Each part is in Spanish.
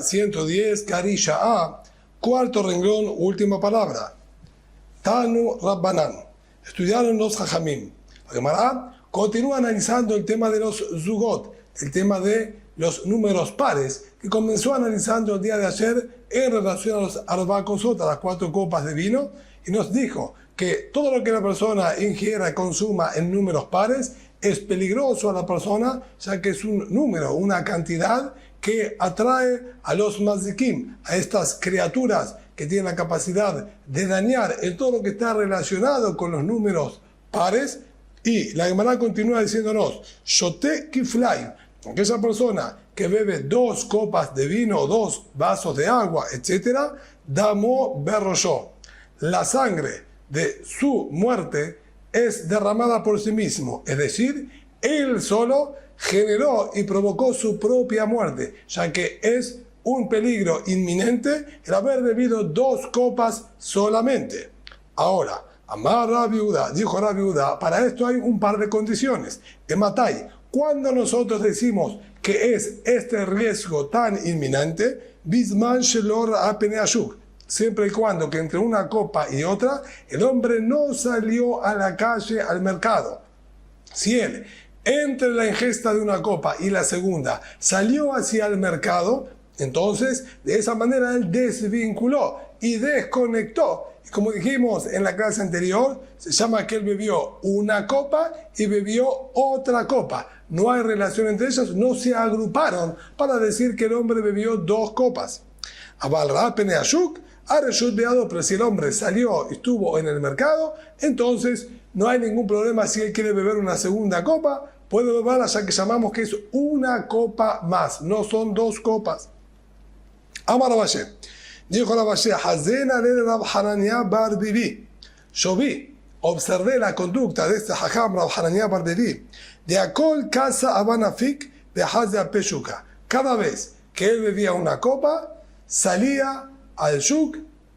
Página 110, Carilla A, cuarto renglón, última palabra. Tanu Rabbanan. Estudiaron los Jajamim. La Gemara continúa analizando el tema de los Zugot, el tema de los números pares, que comenzó analizando el día de ayer en relación a los Arba Kosot, a las 4 copas de vino, y nos dijo que todo lo que la persona ingiera y consuma en números pares es peligroso a la persona, ya que es un número, una cantidad que atrae a los mazikim, a estas criaturas que tienen la capacidad de dañar en todo lo que está relacionado con los números pares. Y la Gemara continúa diciéndonos, Shote Kiflay, aquella persona que bebe 2 copas de vino, 2 vasos de agua, etc., Damo Berroshó, la sangre de su muerte es derramada por sí mismo, es decir, él solo generó y provocó su propia muerte, ya que es un peligro inminente el haber bebido 2 copas solamente. Ahora, Amar Rabbi Yehuda, dijo Rabbi Yehuda, para esto hay un par de condiciones. Ematai, cuando nosotros decimos que es este riesgo tan inminente, Bisman Shelor Apeneashuk, siempre y cuando que entre una copa y otra, el hombre no salió a la calle, al mercado. Si él, entre la ingesta de una copa y la segunda, salió hacia el mercado, entonces de esa manera él desvinculó y desconectó. Y como dijimos en la clase anterior, se llama que él bebió una copa y bebió otra copa. No hay relación entre ellas, no se agruparon para decir que el hombre bebió 2 copas. Abalra Peneashuk, pero si el hombre salió y estuvo en el mercado, entonces no hay ningún problema si él quiere beber una segunda copa, puede beberla, ya que llamamos que es una copa más, no son 2 copas. Amar Rabashé, dijo Rabashé, Hazena le Rab Hanania bar Bibi. Yo vi, observé la conducta de este Hajam Rab Hanania bar Bibi, de Akol Casa Abanafik de Hazia Peshuka. Cada vez que él bebía una copa, salía al shuk,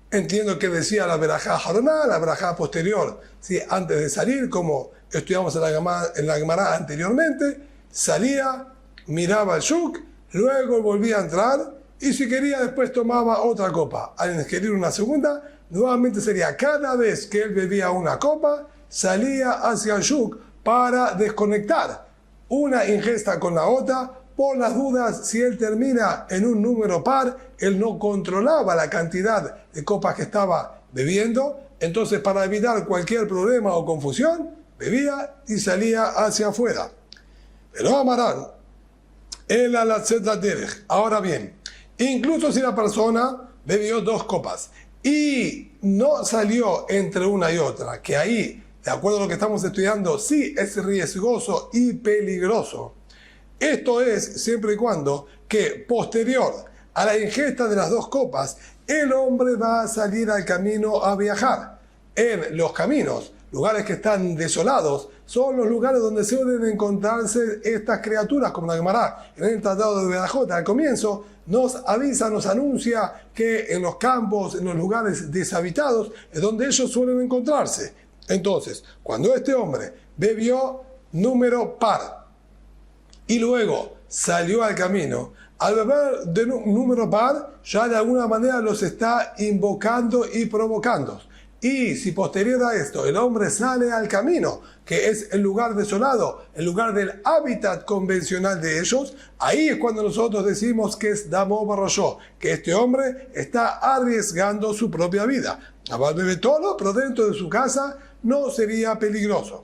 entiendo que decía la verajá haroná, la verajá posterior, ¿sí? Antes de salir, como estudiamos en la Gemara anteriormente, salía, miraba al shuk, luego volvía a entrar y si quería después tomaba otra copa. Al ingerir una segunda, nuevamente sería cada vez que él bebía una copa, salía hacia el shuk para desconectar una ingesta con la otra. Por las dudas, si él termina en un número par, él no controlaba la cantidad de copas que estaba bebiendo, entonces para evitar cualquier problema o confusión, bebía y salía hacia afuera. Pero amarán, el alatzeta derech. Ahora bien, incluso si la persona bebió 2 copas y no salió entre una y otra, que ahí, de acuerdo a lo que estamos estudiando, sí es riesgoso y peligroso. Esto es siempre y cuando que posterior a la ingesta de las 2 copas, el hombre va a salir al camino a viajar. En los caminos, lugares que están desolados, son los lugares donde suelen encontrarse estas criaturas, como la Gemara en el Tratado de Berajot. Al comienzo nos avisa, nos anuncia que en los campos, en los lugares deshabitados, es donde ellos suelen encontrarse. Entonces, cuando este hombre bebió número par, y luego salió al camino, al beber de un número par, ya de alguna manera los está invocando y provocando. Y si posterior a esto el hombre sale al camino, que es el lugar desolado, el lugar del hábitat convencional de ellos, ahí es cuando nosotros decimos que es Damo Barroshó, que este hombre está arriesgando su propia vida. Abal bebe todo, pero dentro de su casa no sería peligroso.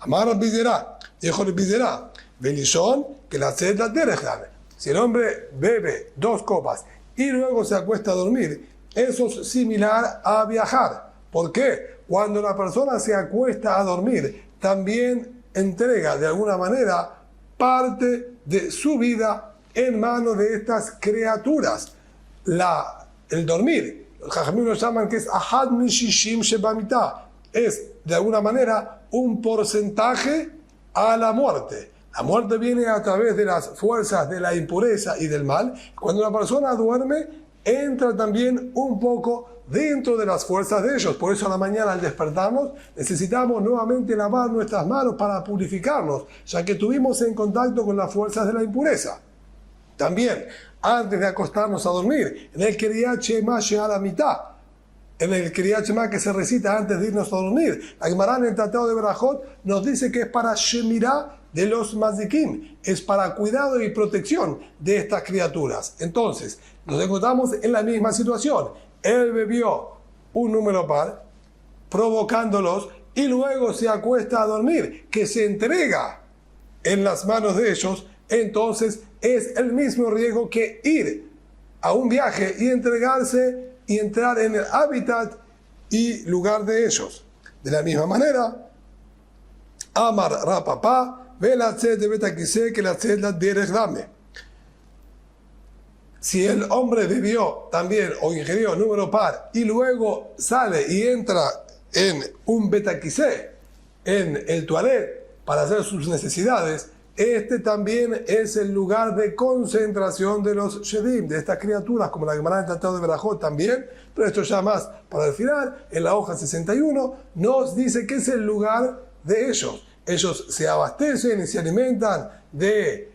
Amar Bidera, dijo Bidera, Belishon, que la celda derechlan. Si el hombre bebe 2 copas y luego se acuesta a dormir, eso es similar a viajar. ¿Por qué? Cuando la persona se acuesta a dormir, también entrega de alguna manera parte de su vida en manos de estas criaturas. El dormir, los jajamim lo llaman que es ahad mishishim shebamita, es de alguna manera un porcentaje a la muerte. La muerte viene a través de las fuerzas de la impureza y del mal. Cuando una persona duerme, entra también un poco dentro de las fuerzas de ellos. Por eso a la mañana al despertarnos necesitamos nuevamente lavar nuestras manos para purificarnos, ya que estuvimos en contacto con las fuerzas de la impureza. También, antes de acostarnos a dormir, en el Kriyat Shema a la mitad, en el Kriyat Shema que se recita antes de irnos a dormir, la Gemara en el Tratado de Berajot nos dice que es para Shemirá de los Mazikim, es para cuidado y protección de estas criaturas. Entonces, nos encontramos en la misma situación. Él bebió un número par, provocándolos, y luego se acuesta a dormir, que se entrega en las manos de ellos. Entonces es el mismo riesgo que ir a un viaje y entregarse y entrar en el hábitat y lugar de ellos. De la misma manera, Amar Rapapá, ve la sed de Betakise que la sed la derech. Si el hombre bebió también o ingirió número par y luego sale y entra en un Betakise, en el toilet, para hacer sus necesidades, este también es el lugar de concentración de los Shedim, de estas criaturas, como la Gemara del Tratado de Berajot también, pero esto ya más para el final, en la hoja 61, nos dice que es el lugar de ellos. Ellos se abastecen y se alimentan de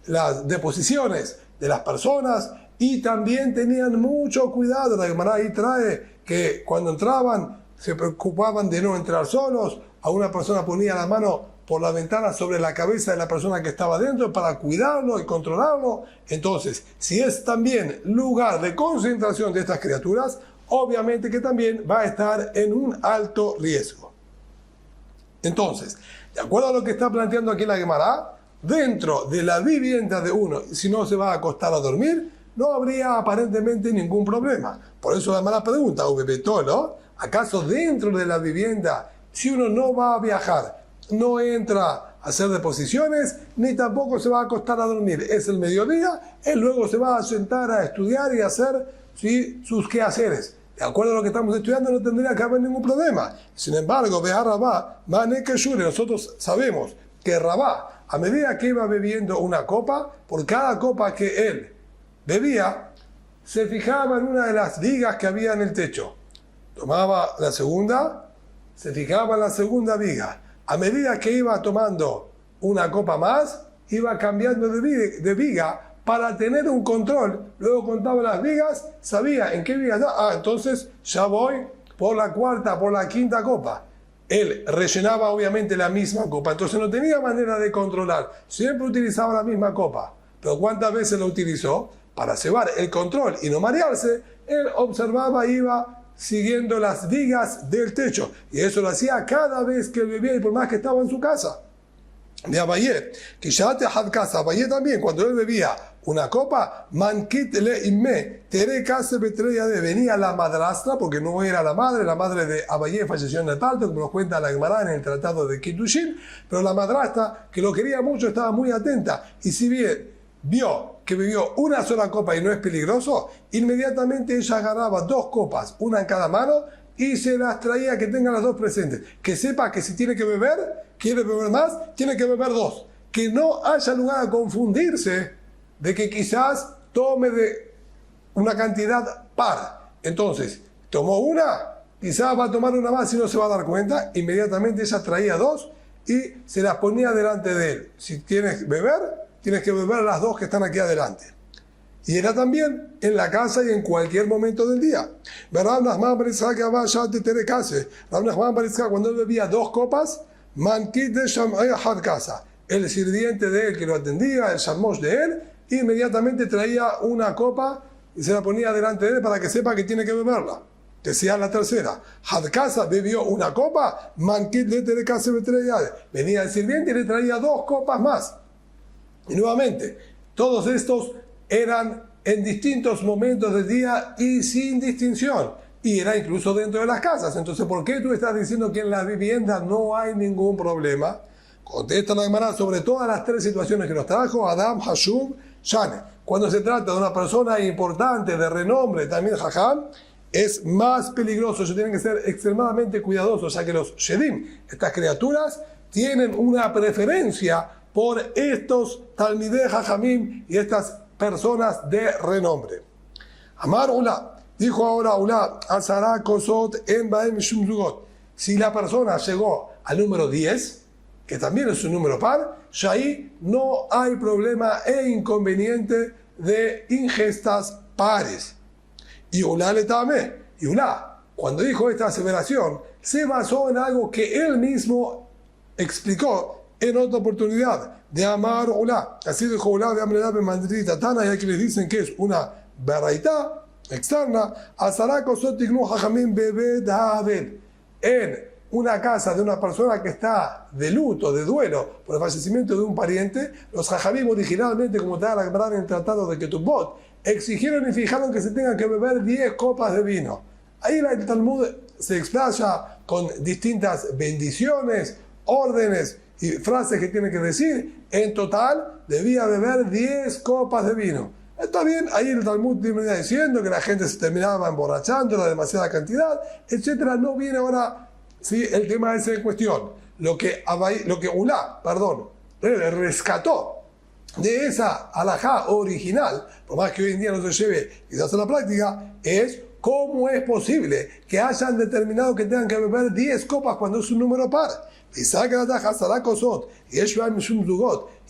las deposiciones de las personas y también tenían mucho cuidado. La Gemara ahí trae que cuando entraban se preocupaban de no entrar solos, a una persona ponía la mano por la ventana sobre la cabeza de la persona que estaba dentro para cuidarlo y controlarlo. Entonces, si es también lugar de concentración de estas criaturas, obviamente que también va a estar en un alto riesgo. Entonces, de acuerdo a lo que está planteando aquí la Gemara, dentro de la vivienda de uno, si no se va a acostar a dormir, no habría aparentemente ningún problema. Por eso la Gemara pregunta, ¿no? ¿Acaso dentro de la vivienda, si uno no va a viajar, no entra a hacer deposiciones, ni tampoco se va a acostar a dormir? Es el mediodía, él luego se va a sentar a estudiar y a hacer sus quehaceres. De acuerdo a lo que estamos estudiando, no tendría que haber ningún problema. Sin embargo, Be'ar Rabá, nosotros sabemos que Rabá, a medida que iba bebiendo una copa, por cada copa que él bebía, se fijaba en una de las vigas que había en el techo. Tomaba la segunda, se fijaba en la segunda viga. A medida que iba tomando una copa más, iba cambiando de viga para tener un control. Luego contaba las vigas, sabía en qué viga estaba. Entonces ya voy por la cuarta, por la quinta copa. Él rellenaba obviamente la misma copa, entonces no tenía manera de controlar. Siempre utilizaba la misma copa. Pero ¿cuántas veces lo utilizó? Para llevar el control y no marearse, él observaba y iba siguiendo las vigas del techo. Y eso lo hacía cada vez que bebía y por más que estaba en su casa. De Abayé, que ya te had casa, Abayé también, cuando él bebía una copa, mankit le imme, tere casa betreya de, venía la madrastra, porque no era la madre de Abayé falleció en el parto, como nos cuenta la Gemara en el tratado de Kiddushin, pero la madrastra, que lo quería mucho, estaba muy atenta, y si bien vio que bebió una sola copa y no es peligroso, inmediatamente ella agarraba 2 copas, una en cada mano, y se las traía que tengan las 2 presentes. Que sepa que si tiene que beber, quiere beber más, tiene que beber 2. Que no haya lugar a confundirse de que quizás tome de una cantidad par. Entonces, tomó una, quizás va a tomar una más y no se va a dar cuenta. Inmediatamente ella traía 2 y se las ponía delante de él. Si tienes que beber, tienes que beber las 2 que están aquí adelante. Y era también en la casa y en cualquier momento del día. Rav Nachman bar Yitzhak cuando él bebía 2 copas, mankit de Shamay had casa. El sirviente de él que lo atendía, el sharmosh de él, inmediatamente traía una copa y se la ponía delante de él para que sepa que tiene que beberla. Que sea la tercera. Had casa bebió una copa, mankit de Terekase betreyade. Venía el sirviente y le traía 2 copas más. Y nuevamente, todos estos eran en distintos momentos del día y sin distinción. Y era incluso dentro de las casas. Entonces, ¿por qué tú estás diciendo que en las viviendas no hay ningún problema? Contesta la Gemara sobre todas las 3 situaciones que nos trajo Adam, Hashub, Shane. Cuando se trata de una persona importante, de renombre, también Jajam, es más peligroso. Ellos tienen que ser extremadamente cuidadosos, ya que los Shedim, estas criaturas, tienen una preferencia por estos Talmidei Jajamim y estas personas de renombre. Amar Ula, dijo ahora Ula, Azara Kosot en Baem Shum Zugot. Si la persona llegó al número 10, que también es un número par, ya ahí no hay problema e inconveniente de ingestas pares. Y Ulá le tame. Y Ulá, cuando dijo esta aseveración, se basó en algo que él mismo explicó en otra oportunidad, de Amar Ulá. Así dijo Ulá de Amrelá en Mandrita Tana, ya que les dicen que es una baraitá externa, en una casa de una persona que está de luto, de duelo, por el fallecimiento de un pariente, los jajamim originalmente, como está la Gemara en el tratado de Ketubot, exigieron y fijaron que se tengan que beber 10 copas de vino. Ahí el Talmud se explaya con distintas bendiciones, órdenes y frases que tiene que decir. En total, debía beber 10 copas de vino. Está bien, ahí el Talmud termina diciendo que la gente se terminaba emborrachando, la demasiada cantidad, etc. No viene ahora, ¿sí?, el tema ese en cuestión. Lo que Ulá, rescató de esa alajá original, por más que hoy en día no se lleve quizás a la práctica, es cómo es posible que hayan determinado que tengan que beber 10 copas cuando es un número par. Y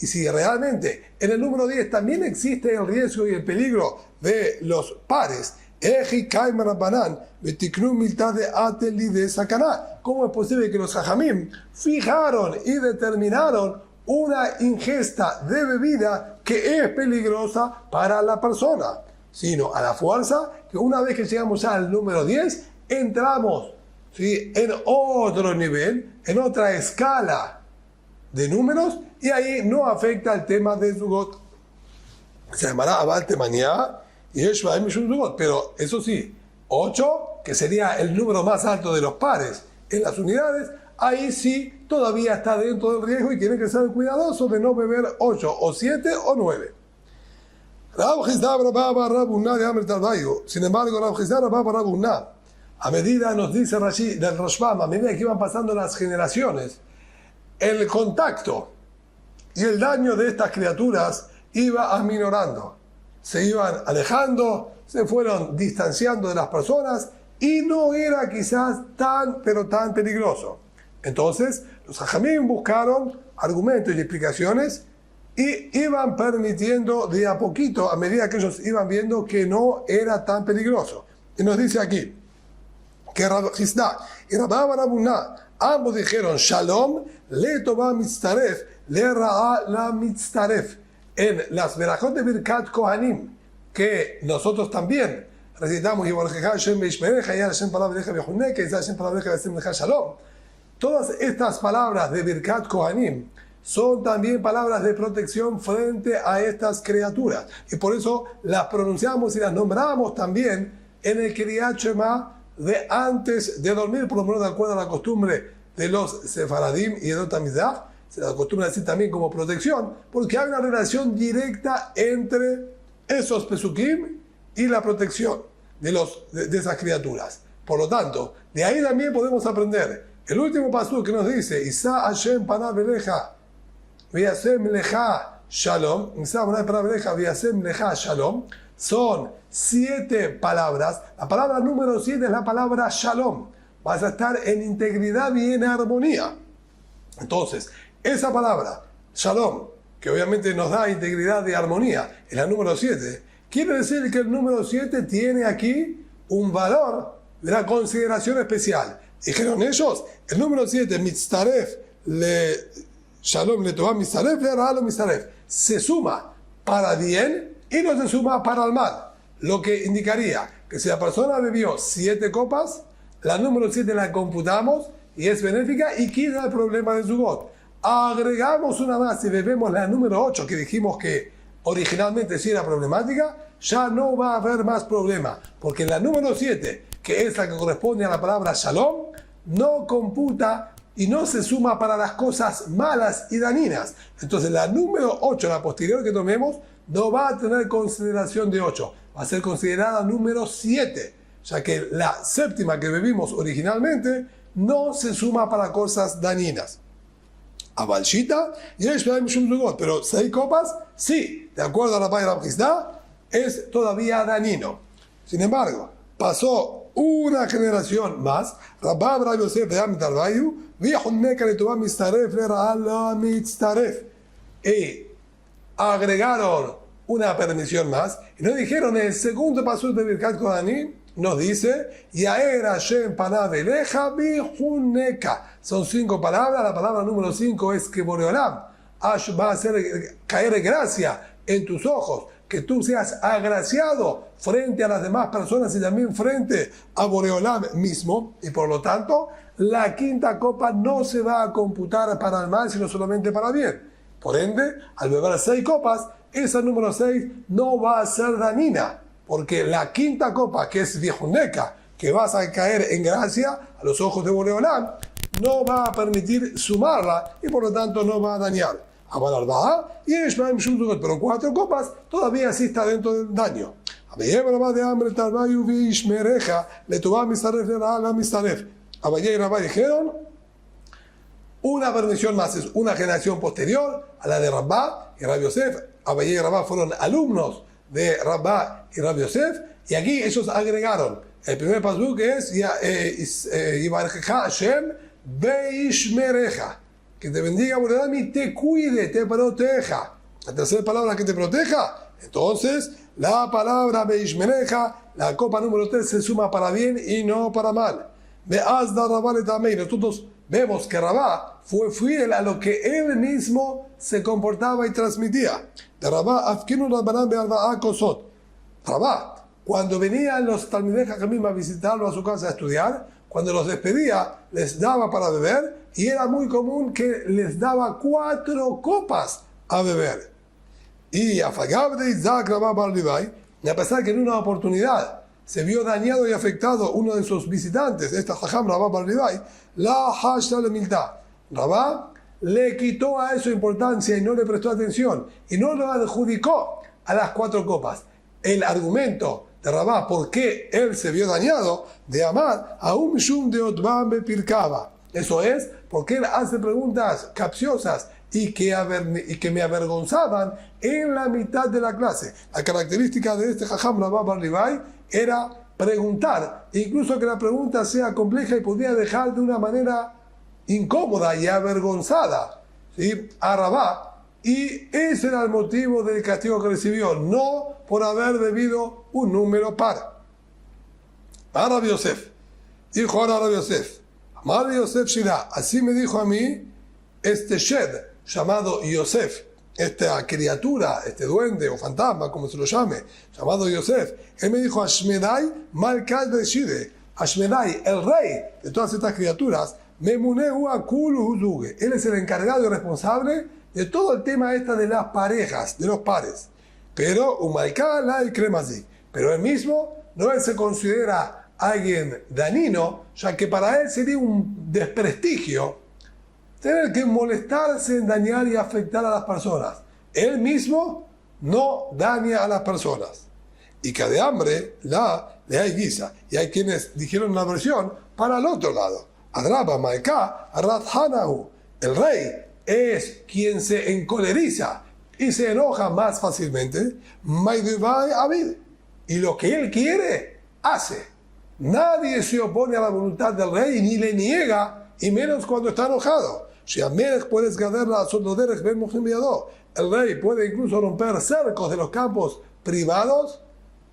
si realmente en el número 10 también existe el riesgo y el peligro de los pares, ¿cómo es posible que los jajamim fijaron y determinaron una ingesta de bebida que es peligrosa para la persona? Sino a la fuerza que una vez que llegamos ya al número 10, entramos, ¿sí?, en otro nivel, en otra escala de números, y ahí no afecta el tema de Zugot. Se llamará Abalte Mañá y Eshvaim Mishum Zugot, pero eso sí, 8, que sería el número más alto de los pares en las unidades, ahí sí todavía está dentro del riesgo y tiene que ser cuidadoso de no beber 8 o 7 o 9. Sin embargo, Rab Chisda Rabba Rab Huna, a medida, nos dice Rashi del Roshbam, a medida que iban pasando las generaciones, el contacto y el daño de estas criaturas iba aminorando. Se iban alejando, se fueron distanciando de las personas y no era quizás tan peligroso. Entonces, los hajamim buscaron argumentos y explicaciones y iban permitiendo de a poquito, a medida que ellos iban viendo que no era tan peligroso. Y nos dice aquí que Rab Chisda y Rabba Rab Huna ambos dijeron Shalom le tova mitzaref le ra'a la mitzaref en las verajot de Birkat Kohanim, que nosotros también recitamos y Hashem beishmereja y Hashem palabreja bejunek y Hashem palabreja beishmereja Shalom. Todas estas palabras de Birkat Kohanim son también palabras de protección frente a estas criaturas. Y por eso las pronunciamos y las nombramos también en el Kriyat Shema de antes de dormir, por lo menos de acuerdo a la costumbre de los Sefaradim y Edot Hamizrah. Se la acostumbra a decir también como protección, porque hay una relación directa entre esos pesukim y la protección de esas criaturas. Por lo tanto, de ahí también podemos aprender el último pasú que nos dice Isa Hashem panav eleja Viasem lecha shalom. Son 7 palabras. La palabra número 7 es la palabra shalom. Vas a estar en integridad y en armonía. Entonces, esa palabra shalom, que obviamente nos da integridad y armonía, es la número 7. Quiere decir que el número 7 tiene aquí un valor de la consideración especial. Dijeron ellos, el número 7, mitzaref le Shalom le tova misaref le ra'a lo misaref, se suma para bien y no se suma para el mal. Lo que indicaría que si la persona bebió 7 copas, la número 7 la computamos y es benéfica y quita el problema de Zugot. Agregamos una más y bebemos la número 8, que dijimos que originalmente sí era problemática, ya no va a haber más problema, porque la número 7, que es la que corresponde a la palabra Shalom, no computa y no se suma para las cosas malas y dañinas. Entonces la número 8, la posterior que tomemos, no va a tener consideración de 8, va a ser considerada número 7, ya que la séptima que bebimos originalmente no se suma para cosas dañinas. A Balshita y pero 6 copas, sí, de acuerdo a la Rabba Rab Chisda, es todavía dañino. Sin embargo, pasó una generación más, Rabba Rab Yosef de Amit Arbayu, y agregaron una permisión más. Y nos dijeron en el segundo paso de Birkat Kohanim, nos dice, Yaer Hashem panav eleja bijuneka. Son 5 palabras. La palabra número 5 es que Boreolam va a hacer caer gracia en tus ojos, que tú seas agraciado frente a las demás personas y también frente a Boreolam mismo. Y por lo tanto, la quinta copa no se va a computar para el mal, sino solamente para bien. Por ende, al beber 6 copas, esa número 6 no va a ser dañina, porque la quinta copa, que es viejuneca, que vas a caer en gracia a los ojos de Boreolam, no va a permitir sumarla y por lo tanto no va a dañar. Pero 4 copas todavía sí está dentro del daño. Abayé y Rabá dijeron, una permisión más es una generación posterior a la de Rabá y Rabbi Yosef. Abayé y Rabá fueron alumnos de Rabá y Rabbi Yosef, y aquí ellos agregaron el primer pasuk, que es Yivarejeja Hashem Beishmereja, que te bendiga Boreolam y te cuide, te proteja. La tercera palabra, que te proteja. Entonces, la palabra Beishmereja, la copa número 3, se suma para bien y no para mal. Beazda Rabá le tamei. Nosotros vemos que Rabá fue fiel a lo que él mismo se comportaba y transmitía. De Rabá, Afkinu Rabbanan Be'arba'a Kosot. Rabá, cuando venían los Talmidei Jajamim a visitarlo a su casa a estudiar, cuando los despedía, les daba para beber, y era muy común que les daba 4 copas a beber. Y a Fagab de Isaac Rabá Bar Levi, y a pesar que en una oportunidad se vio dañado y afectado uno de sus visitantes, esta Jajam Rabá Bar Levi, la Hashta le milta. Rabá le quitó a eso importancia y no le prestó atención, y no lo adjudicó a las 4 copas. El argumento de Rabá, por qué él se vio dañado, de amar a un shum de Otbam Bepirkaba. Eso es, porque él hace preguntas capciosas y que me avergonzaban en la mitad de la clase. La característica de este Jajam Rabá Bar Levi era preguntar, incluso que la pregunta sea compleja y podía dejar de una manera incómoda y avergonzada, ¿sí?, a Rabá. Y ese era el motivo del castigo que recibió, no por haber bebido un número par. A Rabbi Yosef, dijo ahora Rabbi Yosef, Amar Yosef Shira, así me dijo a mí este Shed llamado Yosef, esta criatura, este duende o fantasma, como se lo llame, llamado Yosef. Él me dijo, Ashmedai Malkal Beshide, Ashmedai, el rey de todas estas criaturas, Memuneu Akul Huzuge. Él es el encargado y responsable de todo el tema de las parejas, de los pares. Pero Umalkal y Kremazi. Pero él mismo no se considera alguien dañino, ya que para él sería un desprestigio tener que molestarse en dañar y afectar a las personas. Él mismo no daña a las personas. Y que de hambre le hay guisa. Y hay quienes dijeron la versión para el otro lado. Adraba Maika Radhanahu. El rey es quien se encoleriza y se enoja más fácilmente. Y lo que él quiere, hace. Nadie se opone a la voluntad del rey ni le niega, y menos cuando está enojado. El rey puede incluso romper cercos de los campos privados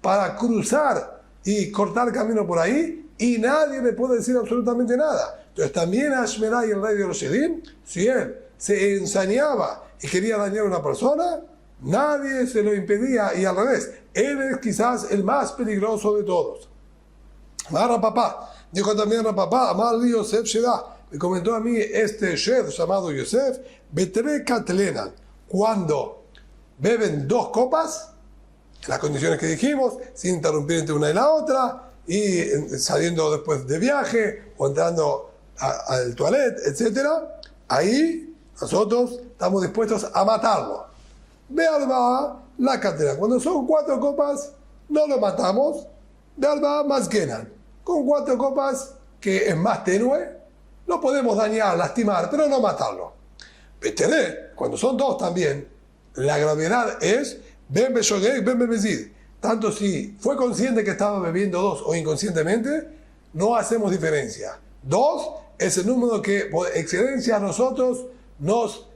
para cruzar y cortar camino por ahí, y nadie le puede decir absolutamente nada. Entonces también Ashmedai, el rey de los Shedim, si él se ensañaba y quería dañar a una persona, nadie se lo impedía, y al revés, él es quizás el más peligroso de todos. Amar papá, dijo también Rapapá, Amar li Yosef Sheda, me comentó a mí este Shed llamado Yosef, Betre Katlenan, cuando beben 2 copas, en las condiciones que dijimos, sin interrumpir entre una y la otra, y saliendo después de viaje, o entrando al toilet, etc., ahí nosotros estamos dispuestos a matarlo. Ve alba la Katlenan, cuando son 4 copas, no lo matamos, ve alba más Genan. Con 4 copas, que es más tenue, lo podemos dañar, lastimar, pero no matarlo. Beteré, cuando son 2 también, la gravedad es ben beshogeg, ben bebezid. Tanto si fue consciente que estaba bebiendo 2 o inconscientemente, no hacemos diferencia. 2 es el número que por excelencia a nosotros nos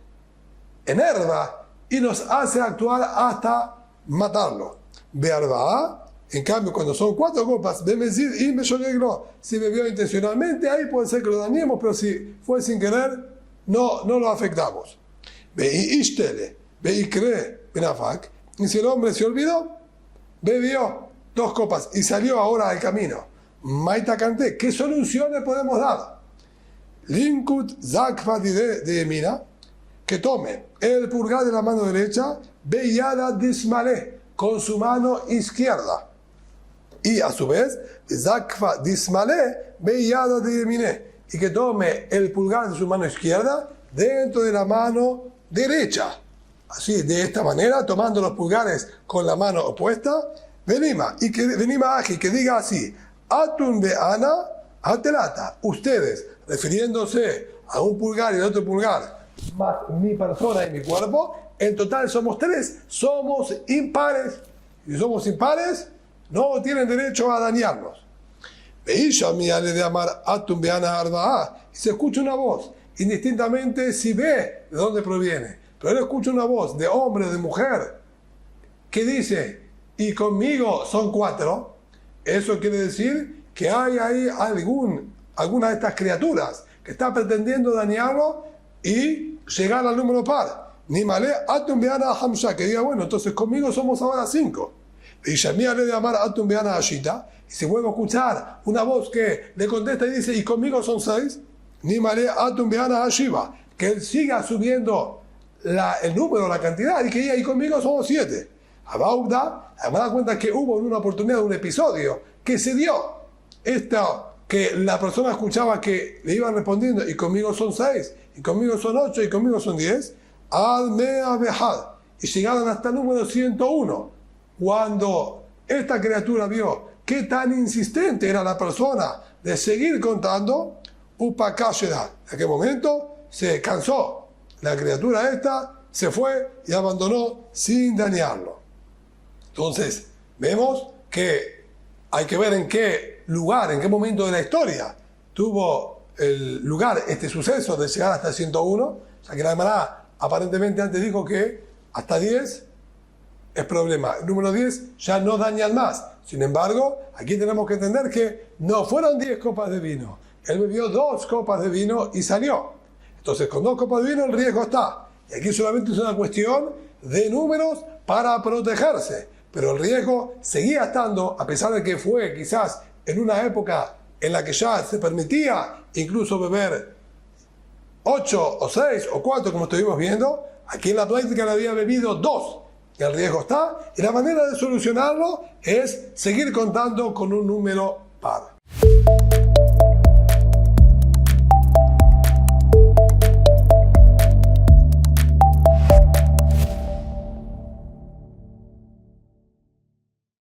enerva y nos hace actuar hasta matarlo. Be'arba'a, en cambio, cuando son 4 copas, Bemezid y Mesholeglo, si bebió intencionalmente, ahí puede ser que lo dañemos, pero si fue sin querer, no lo afectamos. Ve'ishtele, ve'ikre, benafak, y si el hombre se olvidó, bebió 2 copas y salió ahora al camino. Maita Kanté, ¿qué soluciones podemos dar? Linkut Zakfa de Mina, que tome el pulgar de la mano derecha, Beyada Dismale, con su mano izquierda. Y a su vez, Zakfa Dismale, Beyada de Mine, y que tome el pulgar de su mano izquierda dentro de la mano derecha. Así, de esta manera, tomando los pulgares con la mano opuesta, venima, y que venima Aji, que diga así, Atun Beana, Atelata, ustedes, refiriéndose a un pulgar y al otro pulgar, más mi persona y mi cuerpo, en total somos 3, somos impares. Y si somos impares, no tienen derecho a dañarnos. Veisha mi ale de amar Atun Beana Arba'a, y se escucha una voz, indistintamente si ve de dónde proviene. Pero él escucha una voz de hombre, de mujer, que dice, y conmigo son 4. Eso quiere decir que hay ahí alguna de estas criaturas que está pretendiendo dañarlo y llegar al número par. Ni malé atun beana hamsha, que diga, bueno, entonces conmigo somos ahora 5. Y Shamia le de amar atun beana ashita, y se vuelve a escuchar una voz que le contesta y dice, y conmigo son 6. Ni malé atun beana ashiva, que él siga subiendo el número, la cantidad, y que diga, y conmigo somos 7. Abauda, me da cuenta que hubo en una oportunidad, un episodio, que se dio esto, que la persona escuchaba que le iban respondiendo, y conmigo son 6, y conmigo son 8, y conmigo son 10, al mea behad, y llegaron hasta el número 101. Cuando esta criatura vio qué tan insistente era la persona de seguir contando, upakasheda, en aquel momento se cansó. La criatura esta se fue y abandonó sin dañarlo. Entonces, vemos que hay que ver en qué lugar, en qué momento de la historia tuvo el lugar este suceso de llegar hasta 101. O sea que la Gemara aparentemente antes dijo que hasta 10 es problema. El número 10 ya no dañan más. Sin embargo, aquí tenemos que entender que no fueron 10 copas de vino. Él bebió 2 copas de vino y salió. Entonces, con 2 copas de vino el riesgo está. Y aquí solamente es una cuestión de números para protegerse. Pero el riesgo seguía estando, a pesar de que fue quizás en una época en la que ya se permitía incluso beber 8 o 6 o 4, como estuvimos viendo. Aquí en la práctica le había bebido 2. Y el riesgo está. Y la manera de solucionarlo es seguir contando con un número par.